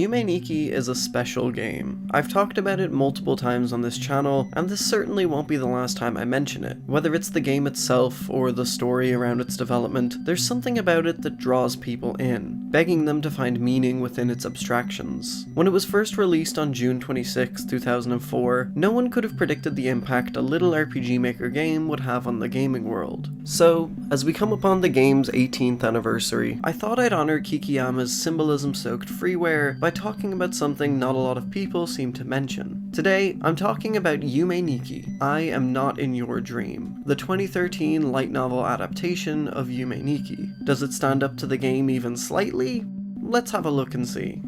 Yume Nikki is a special game. I've talked about it multiple times on this channel, and this certainly won't be the last time I mention it. Whether it's the game itself or the story around its development, there's something about it that draws people in, begging them to find meaning within its abstractions. When it was first released on June 26, 2004, no one could have predicted the impact a little RPG Maker game would have on the gaming world. So, as we come upon the game's 18th anniversary, I thought I'd honor Kikiyama's symbolism-soaked freeware by talking about something not a lot of people seem to mention. Today, I'm talking about Yume Nikki, I Am Not in Your Dream, the 2013 light novel adaptation of Yume Nikki. Does it stand up to the game even slightly? Let's have a look and see.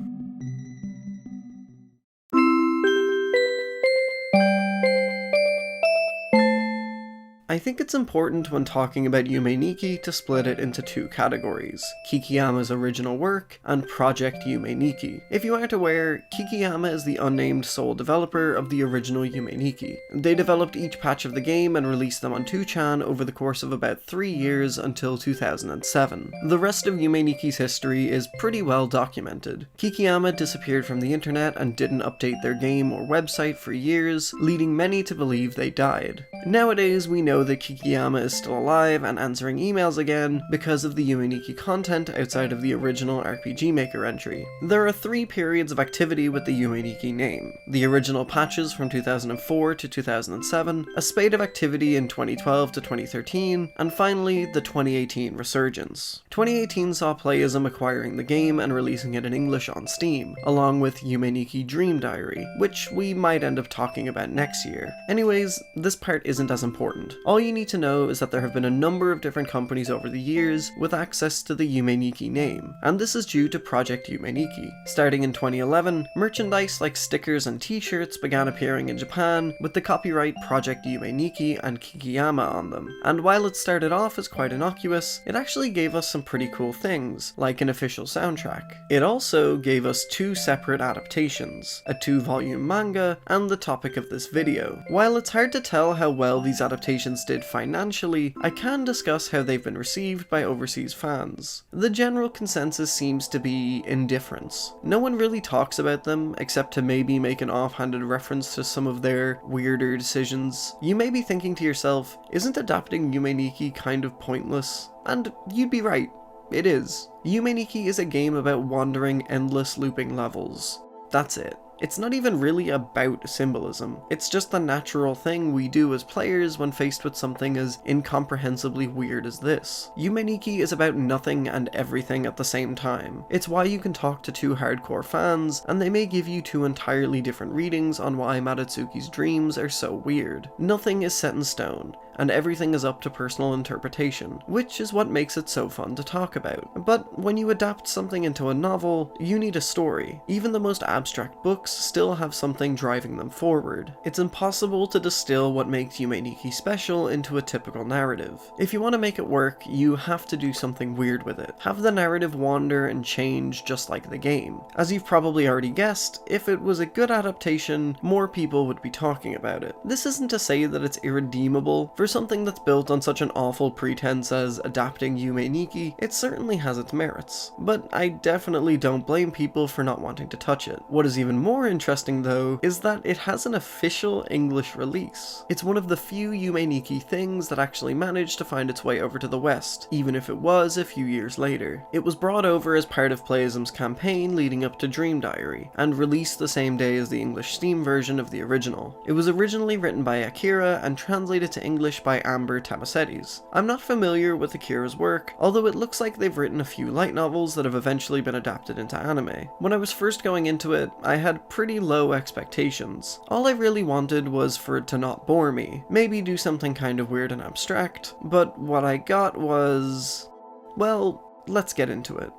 I think it's important when talking about Yume Nikki to split it into two categories, Kikiyama's original work and Project Yume Nikki. If you aren't aware, Kikiyama is the unnamed sole developer of the original Yume Nikki. They developed each patch of the game and released them on 2chan over the course of about 3 years until 2007. The rest of Yume Nikki's history is pretty well documented. Kikiyama disappeared from the internet and didn't update their game or website for years, leading many to believe they died. Nowadays, we know that Kikiyama is still alive and answering emails again because of the Yume Nikki content outside of the original RPG Maker entry. There are 3 periods of activity with the Yume Nikki name: the original patches from 2004 to 2007, a spate of activity in 2012 to 2013, and finally the 2018 resurgence. 2018 saw Playism acquiring the game and releasing it in English on Steam, along with Yume Nikki Dream Diary, which we might end up talking about next year. Anyways, this part isn't as important. All you need to know is that there have been a number of different companies over the years with access to the Yume Nikki name, and this is due to Project Yume Nikki. Starting in 2011, merchandise like stickers and t-shirts began appearing in Japan with the copyright Project Yume Nikki and Kikiyama on them, and while it started off as quite innocuous, it actually gave us some pretty cool things, like an official soundtrack. It also gave us 2 separate adaptations, a 2-volume manga, and the topic of this video. While it's hard to tell how well these adaptations did financially, I can discuss how they've been received by overseas fans. The general consensus seems to be indifference. No one really talks about them, except to maybe make an offhanded reference to some of their weirder decisions. You may be thinking to yourself, isn't adapting Yume Nikki kind of pointless? And you'd be right, it is. Yume Nikki is a game about wandering endless looping levels. That's it. It's not even really about symbolism, it's just the natural thing we do as players when faced with something as incomprehensibly weird as this. Yume Nikki is about nothing and everything at the same time. It's why you can talk to 2 hardcore fans, and they may give you 2 entirely different readings on why Madatsuki's dreams are so weird. Nothing is set in stone, and everything is up to personal interpretation, which is what makes it so fun to talk about. But when you adapt something into a novel, you need a story. Even the most abstract books still have something driving them forward. It's impossible to distill what makes Yume Nikki special into a typical narrative. If you want to make it work, you have to do something weird with it. Have the narrative wander and change just like the game. As you've probably already guessed, if it was a good adaptation, more people would be talking about it. This isn't to say that it's irredeemable. For something that's built on such an awful pretense as adapting Yume Nikki, it certainly has its merits. But I definitely don't blame people for not wanting to touch it. What is even more interesting though, is that it has an official English release. It's one of the few Yume Nikki things that actually managed to find its way over to the West, even if it was a few years later. It was brought over as part of Playism's campaign leading up to Dream Diary, and released the same day as the English Steam version of the original. It was originally written by Akira and translated to English by Amber Tamasetes. I'm not familiar with Akira's work, although it looks like they've written a few light novels that have eventually been adapted into anime. When I was first going into it, I had pretty low expectations. All I really wanted was for it to not bore me, maybe do something kind of weird and abstract, but what I got was... well, let's get into it.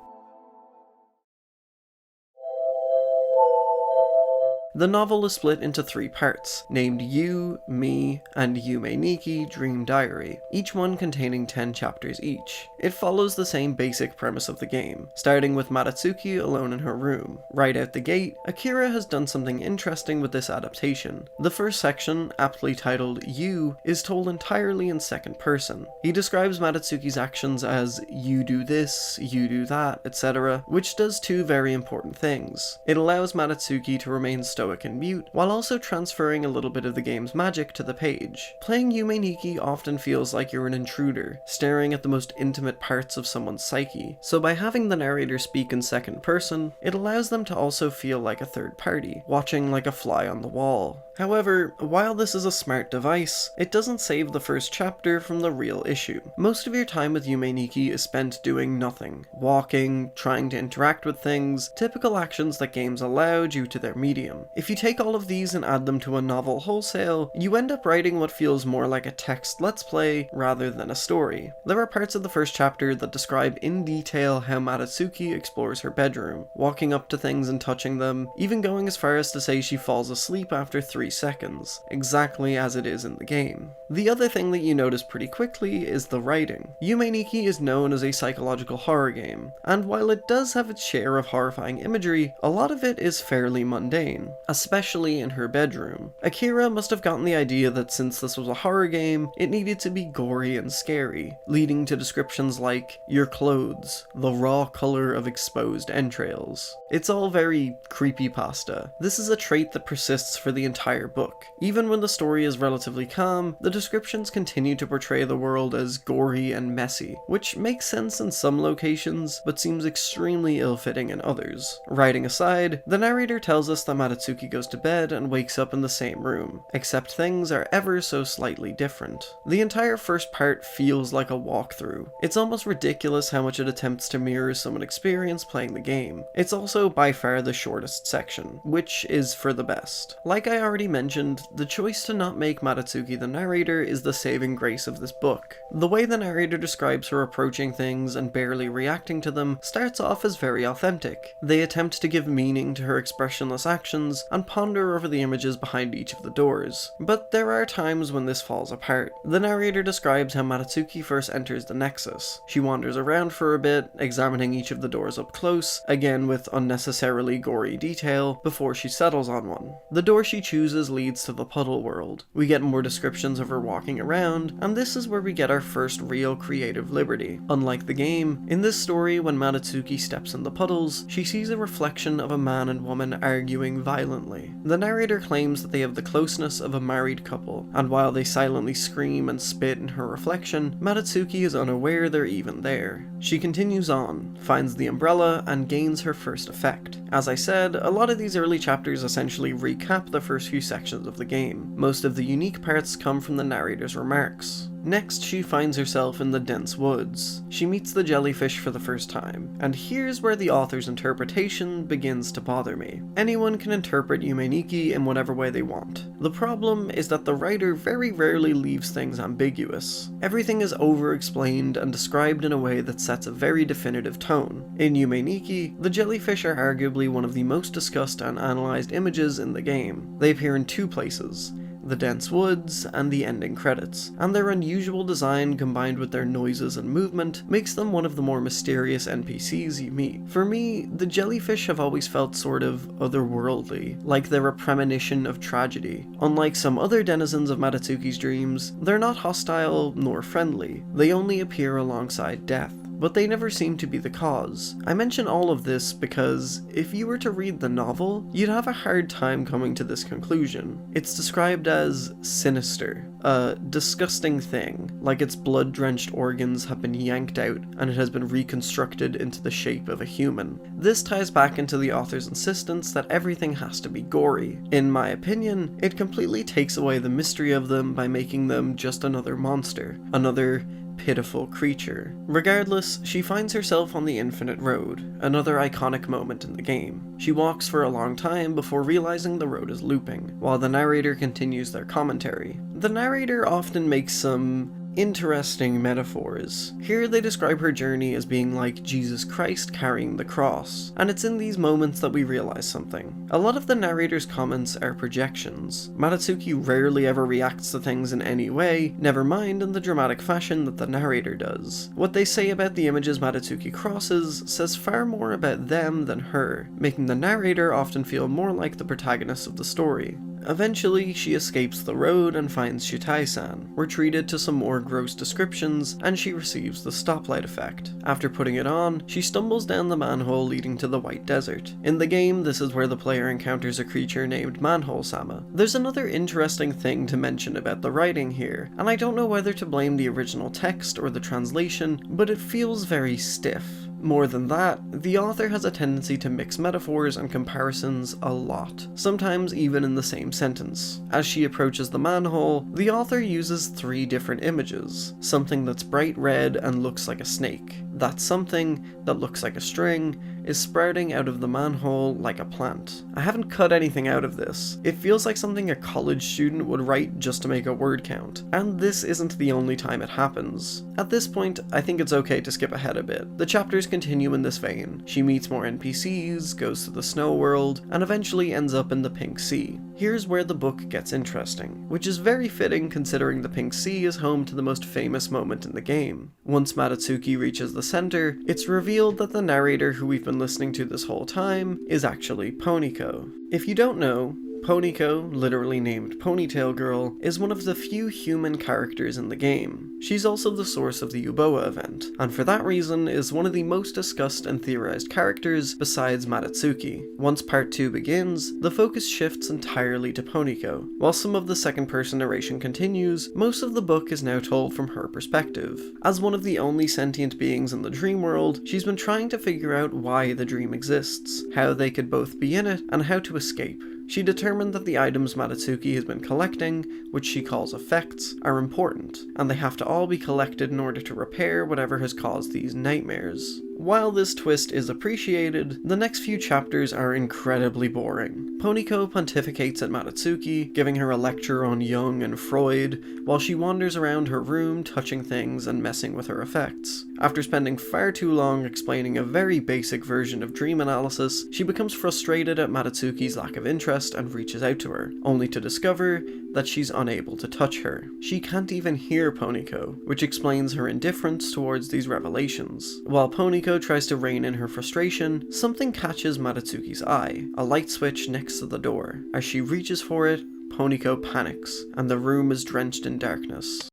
The novel is split into 3 parts, named You, Me, and Yume Nikki Dream Diary, each one containing 10 chapters each. It follows the same basic premise of the game, starting with Madatsuki alone in her room. Right out the gate, Akira has done something interesting with this adaptation. The first section, aptly titled You, is told entirely in second person. He describes Madatsuki's actions as you do this, you do that, etc., which does 2 very important things. It allows Madatsuki to remain stoic and mute, while also transferring a little bit of the game's magic to the page. Playing Yume Nikki often feels like you're an intruder, staring at the most intimate parts of someone's psyche, so by having the narrator speak in second person, it allows them to also feel like a third party, watching like a fly on the wall. However, while this is a smart device, it doesn't save the first chapter from the real issue. Most of your time with Yume Nikki is spent doing nothing, walking, trying to interact with things, typical actions that games allow due to their medium. If you take all of these and add them to a novel wholesale, you end up writing what feels more like a text let's play rather than a story. There are parts of the first chapter that describe in detail how Madatsuki explores her bedroom, walking up to things and touching them, even going as far as to say she falls asleep after 3 seconds, exactly as it is in the game. The other thing that you notice pretty quickly is the writing. Yume Nikki is known as a psychological horror game, and while it does have its share of horrifying imagery, a lot of it is fairly mundane, especially in her bedroom. Akira must have gotten the idea that since this was a horror game, it needed to be gory and scary, leading to descriptions like, your clothes, the raw color of exposed entrails. It's all very creepypasta. This is a trait that persists for the entire book. Even when the story is relatively calm, the descriptions continue to portray the world as gory and messy, which makes sense in some locations, but seems extremely ill-fitting in others. Writing aside, the narrator tells us that Madatsuki goes to bed and wakes up in the same room, except things are ever so slightly different. The entire first part feels like a walkthrough. It's almost ridiculous how much it attempts to mirror someone's experience playing the game. It's also by far the shortest section, which is for the best. Like I already mentioned, the choice to not make Madatsuki the narrator is the saving grace of this book. The way the narrator describes her approaching things and barely reacting to them starts off as very authentic. They attempt to give meaning to her expressionless actions and ponder over the images behind each of the doors. But there are times when this falls apart. The narrator describes how Madatsuki first enters the Nexus. She wanders around for a bit, examining each of the doors up close, again with unnecessarily gory detail, before she settles on one. The door she chooses leads to the Puddle World. We get more descriptions of her walking around, and this is where we get our first real creative liberty. Unlike the game, in this story when Madatsuki steps in the puddles, she sees a reflection of a man and woman arguing violently. The narrator claims that they have the closeness of a married couple, and while they silently scream and spit in her reflection, Madatsuki is unaware they're even there. She continues on, finds the umbrella, and gains her first effect. As I said, a lot of these early chapters essentially recap the first few sections of the game. Most of the unique parts come from the narrator's remarks. Next, she finds herself in the dense woods. She meets the jellyfish for the first time, and here's where the author's interpretation begins to bother me. Anyone can interpret Yume Nikki in whatever way they want. The problem is that the writer very rarely leaves things ambiguous. Everything is over-explained and described in a way that sets a very definitive tone. In Yume Nikki, the jellyfish are arguably one of the most discussed and analysed images in the game. They appear in 2 places: the dense woods, and the ending credits, and their unusual design combined with their noises and movement makes them one of the more mysterious NPCs you meet. For me, the jellyfish have always felt sort of otherworldly, like they're a premonition of tragedy. Unlike some other denizens of Madatsuki's dreams, they're not hostile nor friendly, they only appear alongside death. But they never seem to be the cause. I mention all of this because if you were to read the novel, you'd have a hard time coming to this conclusion. It's described as sinister, a disgusting thing, like its blood-drenched organs have been yanked out and it has been reconstructed into the shape of a human. This ties back into the author's insistence that everything has to be gory. In my opinion, it completely takes away the mystery of them by making them just another monster, another pitiful creature. Regardless, she finds herself on the Infinite Road, another iconic moment in the game. She walks for a long time before realizing the road is looping, while the narrator continues their commentary. The narrator often makes some Interesting metaphors. Here they describe her journey as being like Jesus Christ carrying the cross, and it's in these moments that we realize something. A lot of the narrator's comments are projections. Matatsuki rarely ever reacts to things in any way, never mind in the dramatic fashion that the narrator does. What they say about the images Matatsuki crosses says far more about them than her, making the narrator often feel more like the protagonist of the story. Eventually, she escapes the road and finds Shitai-san. We're treated to some more gross descriptions, and she receives the stoplight effect. After putting it on, she stumbles down the manhole leading to the White Desert. In the game, this is where the player encounters a creature named Manhole-sama. There's another interesting thing to mention about the writing here, and I don't know whether to blame the original text or the translation, but it feels very stiff. More than that, the author has a tendency to mix metaphors and comparisons a lot, sometimes even in the same sentence. As she approaches the manhole, the author uses 3 different images: something that's bright red and looks like a snake, that something that looks like a string is sprouting out of the manhole like a plant. I haven't cut anything out of this. It feels like something a college student would write just to make a word count, and this isn't the only time it happens. At this point, I think it's okay to skip ahead a bit. The chapters continue in this vein. She meets more NPCs, goes to the snow world, and eventually ends up in the Pink Sea. Here's where the book gets interesting, which is very fitting considering the Pink Sea is home to the most famous moment in the game. Once Matatsuki reaches the center, it's revealed that the narrator who we've been listening to this whole time is actually Poniko. If you don't know, Poniko, literally named Ponytail Girl, is one of the few human characters in the game. She's also the source of the Uboa event, and for that reason is one of the most discussed and theorized characters besides Matatsuki. Once part 2 begins, the focus shifts entirely to Poniko. While some of the second person narration continues, most of the book is now told from her perspective. As one of the only sentient beings in the dream world, she's been trying to figure out why the dream exists, how they could both be in it, and how to escape. She determined that the items Matatsuki has been collecting, which she calls effects, are important, and they have to all be collected in order to repair whatever has caused these nightmares. While this twist is appreciated, the next few chapters are incredibly boring. Poniko pontificates at Matatsuki, giving her a lecture on Jung and Freud, while she wanders around her room touching things and messing with her effects. After spending far too long explaining a very basic version of dream analysis, she becomes frustrated at Matatsuki's lack of interest and reaches out to her, only to discover that she's unable to touch her. She can't even hear Poniko, which explains her indifference towards these revelations. While Poniko tries to rein in her frustration, something catches Matatsuki's eye, a light switch next to the door. As she reaches for it, Poniko panics, and the room is drenched in darkness.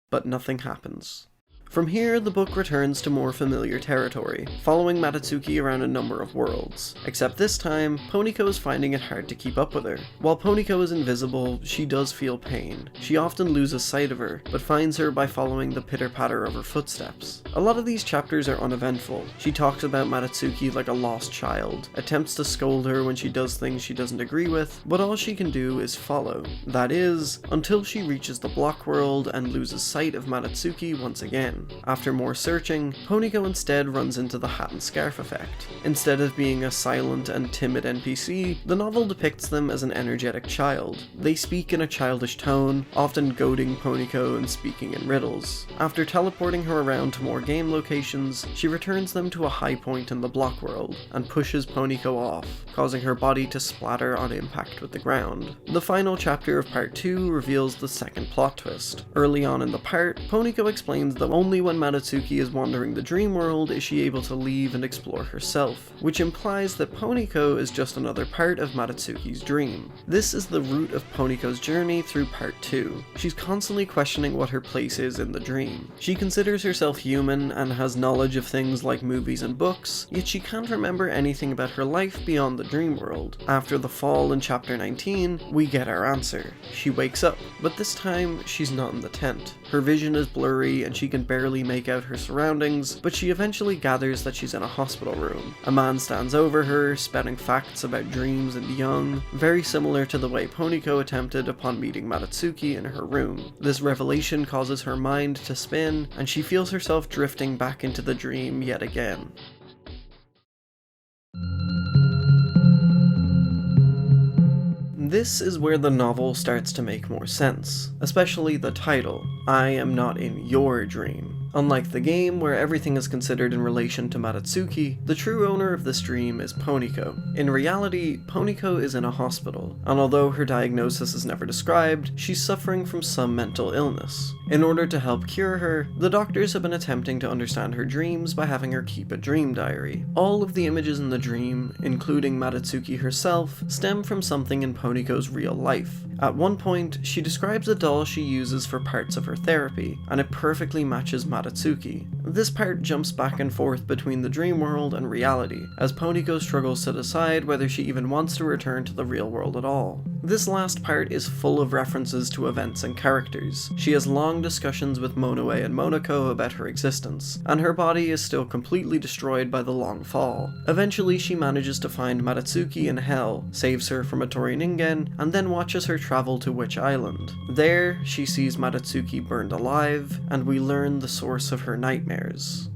But nothing happens. From here, the book returns to more familiar territory, following Matatsuki around a number of worlds. Except this time, Poniko is finding it hard to keep up with her. While Poniko is invisible, she does feel pain. She often loses sight of her, but finds her by following the pitter-patter of her footsteps. A lot of these chapters are uneventful. She talks about Matatsuki like a lost child, attempts to scold her when she does things she doesn't agree with, but all she can do is follow. That is, until she reaches the block world and loses sight of Matatsuki once again. After more searching, Poniko instead runs into the hat and scarf effect. Instead of being a silent and timid NPC, the novel depicts them as an energetic child. They speak in a childish tone, often goading Poniko and speaking in riddles. After teleporting her around to more game locations, she returns them to a high point in the block world, and pushes Poniko off, causing her body to splatter on impact with the ground. The final chapter of part 2 reveals the second plot twist. Early on in the part, Poniko explains that only when Matatsuki is wandering the dream world is she able to leave and explore herself, which implies that Poniko is just another part of Matatsuki's dream. This is the root of Poniko's journey through part 2. She's constantly questioning what her place is in the dream. She considers herself human and has knowledge of things like movies and books, yet she can't remember anything about her life beyond the dream world. After the fall in chapter 19, we get our answer. She wakes up, but this time she's not in the tent. Her vision is blurry and she can barely make out her surroundings, but she eventually gathers that she's in a hospital room. A man stands over her, spouting facts about dreams and Jung, very similar to the way Poniko attempted upon meeting Matatsuki in her room. This revelation causes her mind to spin, and she feels herself drifting back into the dream yet again. This is where the novel starts to make more sense, especially the title, I am not in your dream. Unlike the game, where everything is considered in relation to Matatsuki, the true owner of this dream is Poniko. In reality, Poniko is in a hospital, and although her diagnosis is never described, she's suffering from some mental illness. In order to help cure her, the doctors have been attempting to understand her dreams by having her keep a dream diary. All of the images in the dream, including Matatsuki herself, stem from something in Poniko's real life. At one point, she describes a doll she uses for parts of her therapy, and it perfectly matches Matatsuki. This part jumps back and forth between the dream world and reality, as Poniko struggles to decide whether she even wants to return to the real world at all. This last part is full of references to events and characters. She has long discussions with Monoe and Monoko about her existence, and her body is still completely destroyed by the long fall. Eventually, she manages to find Matatsuki in hell, saves her from a Tori Ningen, and then watches her travel to Witch Island. There, she sees Matatsuki burned alive, and we learn the source of her nightmares.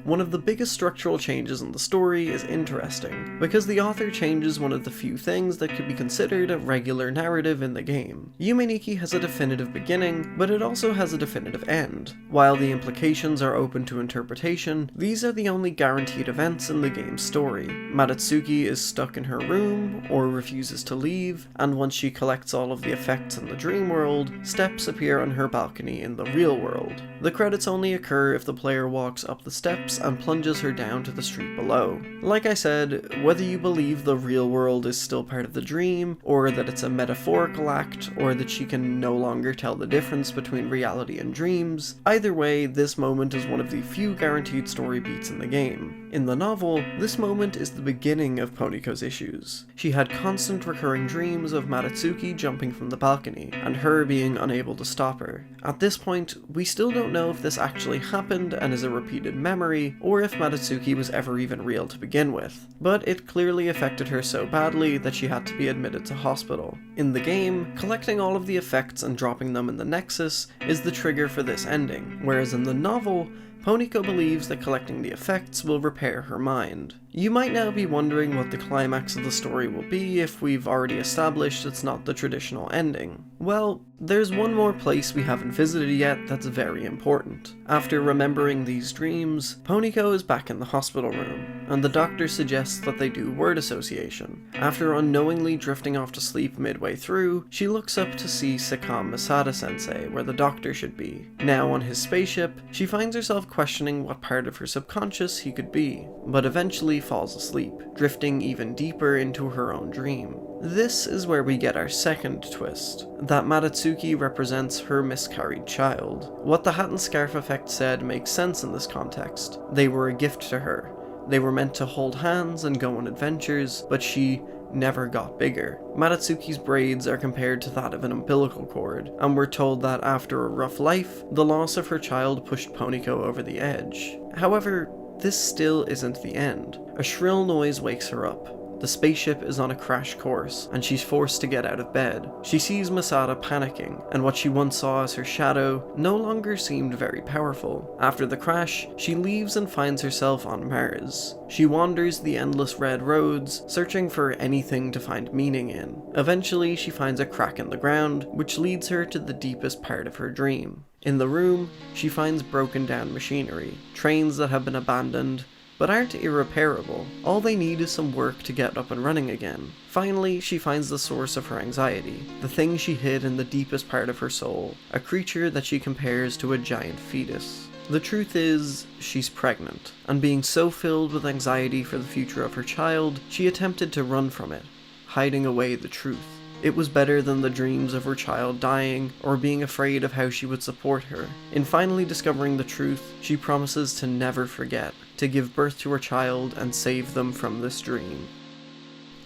One of the biggest structural changes in the story is interesting, because the author changes one of the few things that could be considered a regular narrative in the game. Yume Nikki has a definitive beginning, but it also has a definitive end. While the implications are open to interpretation, these are the only guaranteed events in the game's story. Matatsuki is stuck in her room, or refuses to leave, and once she collects all of the effects in the dream world, steps appear on her balcony in the real world. The credits only occur if the player walks up the steps and plunges her down to the street below. Like I said, whether you believe the real world is still part of the dream, or that it's a metaphorical act, or that she can no longer tell the difference between reality and dreams, either way, this moment is one of the few guaranteed story beats in the game. In the novel, this moment is the beginning of Poniko's issues. She had constant recurring dreams of Matatsuki jumping from the balcony, and her being unable to stop her. At this point, we still don't know if this actually happened and is a repeated memory, or if Matatsuki was ever even real to begin with, but it clearly affected her so badly that she had to be admitted to hospital. In the game, collecting all of the effects and dropping them in the Nexus is the trigger for this ending, whereas in the novel, Poniko believes that collecting the effects will repair her mind. You might now be wondering what the climax of the story will be if we've already established it's not the traditional ending. Well, there's one more place we haven't visited yet that's very important. After remembering these dreams, Poniko is back in the hospital room, and the doctor suggests that they do word association. After unknowingly drifting off to sleep midway through, she looks up to see Seán Masada-sensei where the doctor should be. Now on his spaceship, she finds herself questioning what part of her subconscious he could be, but eventually falls asleep, drifting even deeper into her own dream. This is where we get our second twist, that Matatsuki represents her miscarried child. What the hat and scarf effect said makes sense in this context. They were a gift to her. They were meant to hold hands and go on adventures, but she never got bigger. Matatsuki's braids are compared to that of an umbilical cord, and we're told that after a rough life, the loss of her child pushed Poniko over the edge. However, this still isn't the end. A shrill noise wakes her up. The spaceship is on a crash course, and she's forced to get out of bed. She sees Masada panicking, and what she once saw as her shadow no longer seemed very powerful. After the crash, she leaves and finds herself on Mars. She wanders the endless red roads, searching for anything to find meaning in. Eventually, she finds a crack in the ground, which leads her to the deepest part of her dream. In the room, she finds broken down machinery, trains that have been abandoned, but aren't irreparable. All they need is some work to get up and running again. Finally, she finds the source of her anxiety, the thing she hid in the deepest part of her soul, a creature that she compares to a giant fetus. The truth is, she's pregnant, and being so filled with anxiety for the future of her child, she attempted to run from it, hiding away the truth. It was better than the dreams of her child dying, or being afraid of how she would support her. In finally discovering the truth, she promises to never forget, to give birth to her child and save them from this dream.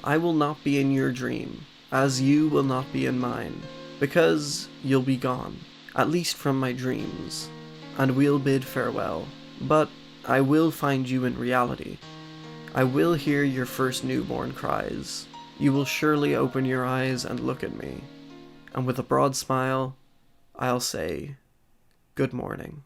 I will not be in your dream, as you will not be in mine, because you'll be gone, at least from my dreams, and we'll bid farewell. But I will find you in reality. I will hear your first newborn cries. You will surely open your eyes and look at me, and with a broad smile, I'll say, good morning.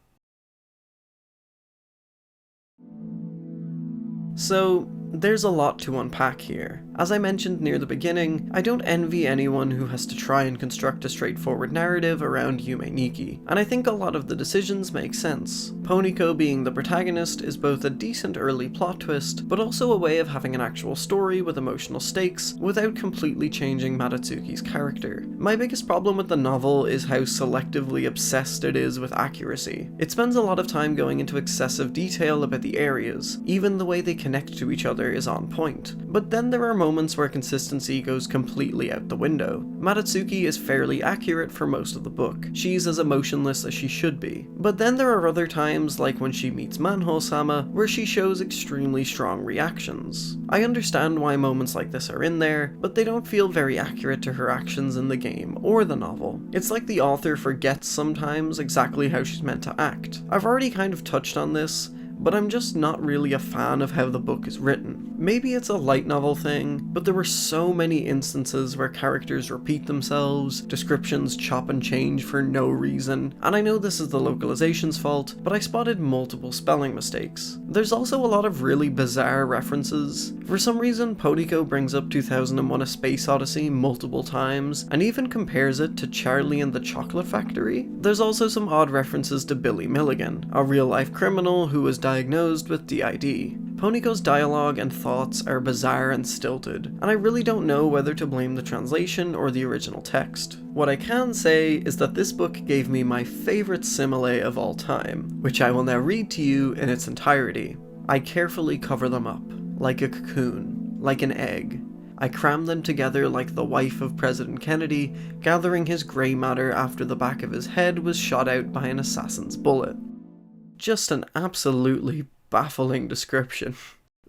So, there's a lot to unpack here. As I mentioned near the beginning, I don't envy anyone who has to try and construct a straightforward narrative around Yume Nikki, and I think a lot of the decisions make sense. Poniko being the protagonist is both a decent early plot twist, but also a way of having an actual story with emotional stakes without completely changing Madatsuki's character. My biggest problem with the novel is how selectively obsessed it is with accuracy. It spends a lot of time going into excessive detail about the areas, even the way they connect to each other is on point. But then there are moments where consistency goes completely out the window. Madatsuki is fairly accurate for most of the book. She's as emotionless as she should be. But then there are other times, like when she meets Manho-sama, where she shows extremely strong reactions. I understand why moments like this are in there, but they don't feel very accurate to her actions in the game or the novel. It's like the author forgets sometimes exactly how she's meant to act. I've already kind of touched on this, but I'm just not really a fan of how the book is written. Maybe it's a light novel thing, but there were so many instances where characters repeat themselves, descriptions chop and change for no reason, and I know this is the localization's fault, but I spotted multiple spelling mistakes. There's also a lot of really bizarre references. For some reason, Poniko brings up 2001: A Space Odyssey multiple times, and even compares it to Charlie and the Chocolate Factory. There's also some odd references to Billy Milligan, a real-life criminal who was diagnosed with DID. Poniko's dialogue and thoughts are bizarre and stilted, and I really don't know whether to blame the translation or the original text. What I can say is that this book gave me my favorite simile of all time, which I will now read to you in its entirety. I carefully cover them up, like a cocoon, like an egg. I cram them together like the wife of President Kennedy, gathering his grey matter after the back of his head was shot out by an assassin's bullet. Just an absolutely baffling description.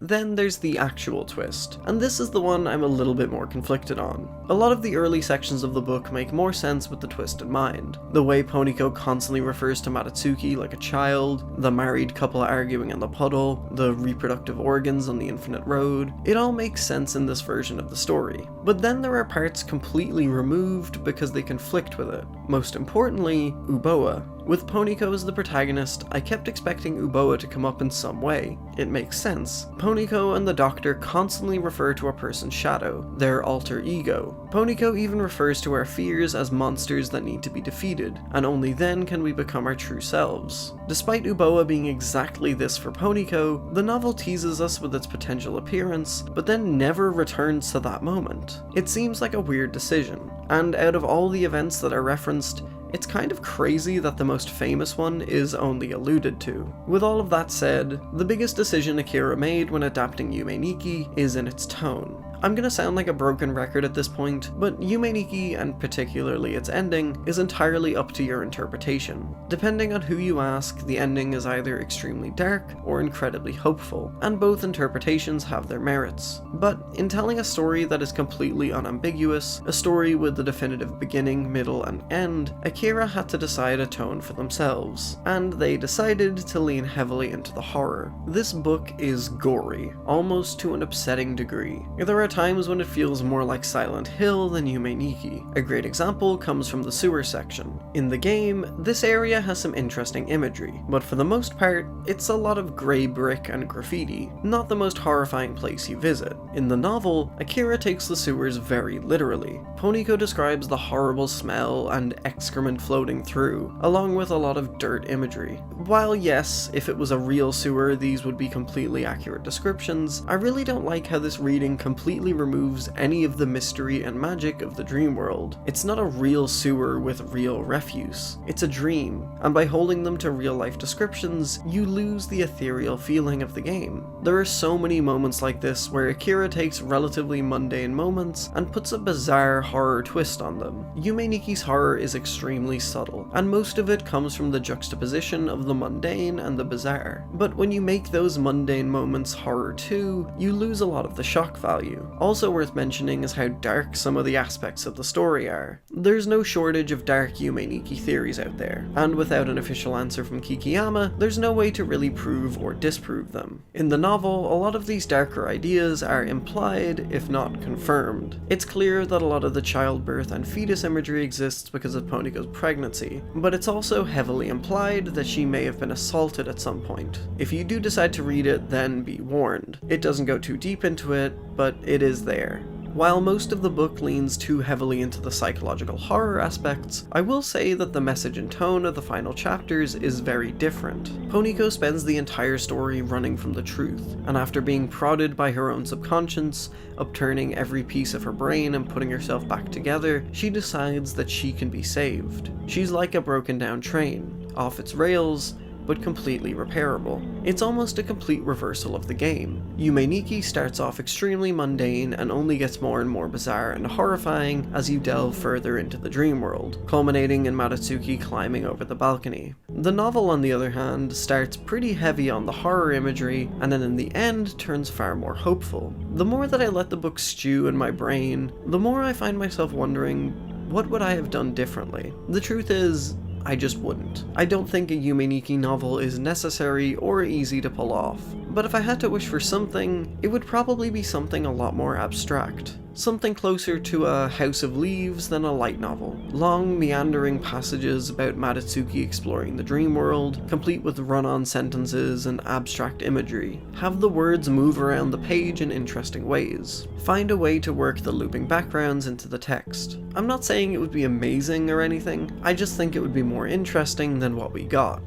Then there's the actual twist, and this is the one I'm a little bit more conflicted on. A lot of the early sections of the book make more sense with the twist in mind. The way Poniko constantly refers to Madatsuki like a child, the married couple arguing in the puddle, the reproductive organs on the infinite road, it all makes sense in this version of the story. But then there are parts completely removed because they conflict with it. Most importantly, Uboa. With Poniko as the protagonist, I kept expecting Uboa to come up in some way. It makes sense. Poniko and the Doctor constantly refer to a person's shadow, their alter ego. Poniko even refers to our fears as monsters that need to be defeated, and only then can we become our true selves. Despite Uboa being exactly this for Poniko, the novel teases us with its potential appearance, but then never returns to that moment. It seems like a weird decision, and out of all the events that are referenced, it's kind of crazy that the most famous one is only alluded to. With all of that said, the biggest decision Akira made when adapting Yume Nikki is in its tone. I'm gonna sound like a broken record at this point, but Yume Nikki, and particularly its ending, is entirely up to your interpretation. Depending on who you ask, the ending is either extremely dark or incredibly hopeful, and both interpretations have their merits. But in telling a story that is completely unambiguous, a story with the definitive beginning, middle, and end, Akira had to decide a tone for themselves, and they decided to lean heavily into the horror. This book is gory, almost to an upsetting degree. There are times when it feels more like Silent Hill than Yume Nikki. A great example comes from the sewer section. In the game, this area has some interesting imagery, but for the most part, it's a lot of grey brick and graffiti, not the most horrifying place you visit. In the novel, Akira takes the sewers very literally. Poniko describes the horrible smell and excrement floating through, along with a lot of dirt imagery. While yes, if it was a real sewer, these would be completely accurate descriptions, I really don't like how this reading completely removes any of the mystery and magic of the dream world. It's not a real sewer with real refuse. It's a dream, and by holding them to real life descriptions, you lose the ethereal feeling of the game. There are so many moments like this where Akira takes relatively mundane moments and puts a bizarre horror twist on them. Yume Nikki's horror is extremely subtle, and most of it comes from the juxtaposition of the mundane and the bizarre. But when you make those mundane moments horror too, you lose a lot of the shock value. Also worth mentioning is how dark some of the aspects of the story are. There's no shortage of dark Yume Nikki theories out there, and without an official answer from Kikiyama, there's no way to really prove or disprove them. In the novel, a lot of these darker ideas are implied, if not confirmed. It's clear that a lot of the childbirth and fetus imagery exists because of Poniko's pregnancy, but it's also heavily implied that she may have been assaulted at some point. If you do decide to read it, then be warned. It doesn't go too deep into it, but it is there. While most of the book leans too heavily into the psychological horror aspects, I will say that the message and tone of the final chapters is very different. Poniko spends the entire story running from the truth, and after being prodded by her own subconscious, upturning every piece of her brain and putting herself back together, she decides that she can be saved. She's like a broken down train, off its rails, but completely repairable. It's almost a complete reversal of the game. Yume Nikki starts off extremely mundane and only gets more and more bizarre and horrifying as you delve further into the dream world, culminating in Madatsuki climbing over the balcony. The novel, on the other hand, starts pretty heavy on the horror imagery and then in the end turns far more hopeful. The more that I let the book stew in my brain, the more I find myself wondering, what would I have done differently? The truth is, I just wouldn't. I don't think a Yume Nikki novel is necessary or easy to pull off, but if I had to wish for something, it would probably be something a lot more abstract. Something closer to a House of Leaves than a light novel. Long, meandering passages about Madatsuki exploring the dream world, complete with run-on sentences and abstract imagery. Have the words move around the page in interesting ways. Find a way to work the looping backgrounds into the text. I'm not saying it would be amazing or anything, I just think it would be more interesting than what we got.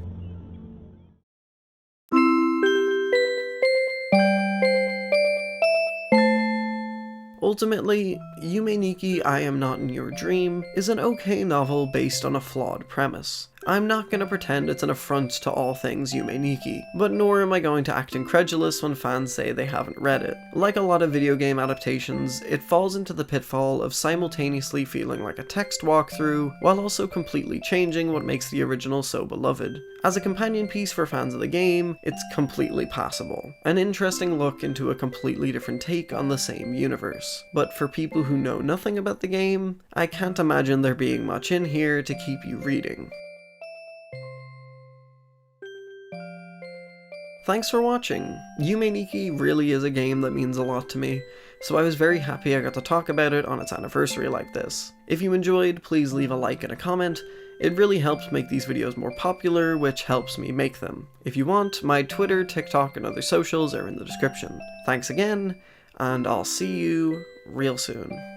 Ultimately, Yume Nikki I Am Not in Your Dream is an okay novel based on a flawed premise. I'm not going to pretend it's an affront to all things Yume Nikki, but nor am I going to act incredulous when fans say they haven't read it. Like a lot of video game adaptations, it falls into the pitfall of simultaneously feeling like a text walkthrough, while also completely changing what makes the original so beloved. As a companion piece for fans of the game, it's completely passable. An interesting look into a completely different take on the same universe. But for people who know nothing about the game, I can't imagine there being much in here to keep you reading. Thanks for watching! Yume Nikki really is a game that means a lot to me, so I was very happy I got to talk about it on its anniversary like this. If you enjoyed, please leave a like and a comment. It really helps make these videos more popular, which helps me make them. If you want, my Twitter, TikTok, and other socials are in the description. Thanks again, and I'll see you real soon.